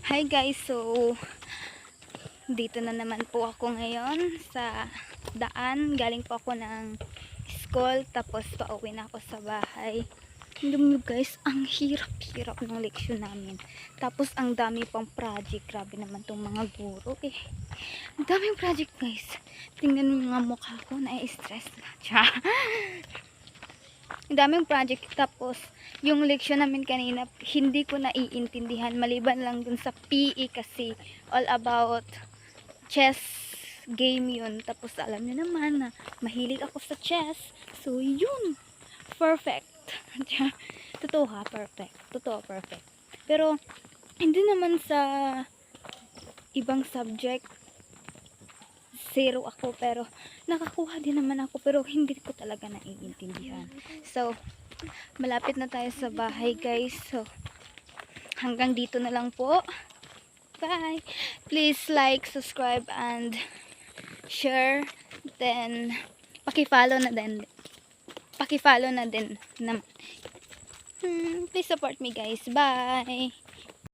Hi guys, so dito na naman po ako ngayon sa daan. Galing po ako ng school, tapos pauwi na ako sa bahay. Alam nyo guys, ang hirap-hirap ng leksyon namin. Tapos ang dami pang project. Grabe naman tong mga guro eh. Ang daming project guys. Tingnan mo yung mga mukha ko, na-stress na. Ang daming project. Tapos yung leksyon namin kanina, hindi ko naiintindihan. Maliban lang dun sa PE kasi all about chess game yun. Tapos alam niyo naman na mahilig ako sa chess. So yun, perfect. Totoo ha, perfect. Totoo, perfect. Pero hindi naman sa ibang subject zero ako, pero nakakuha din naman ako, pero hindi ko talaga naiintindihan. So malapit na tayo sa bahay guys. So hanggang dito na lang po. Bye. Please like, subscribe, and share. Then paki-follow na din. Paki-follow na din. Please support me guys. Bye.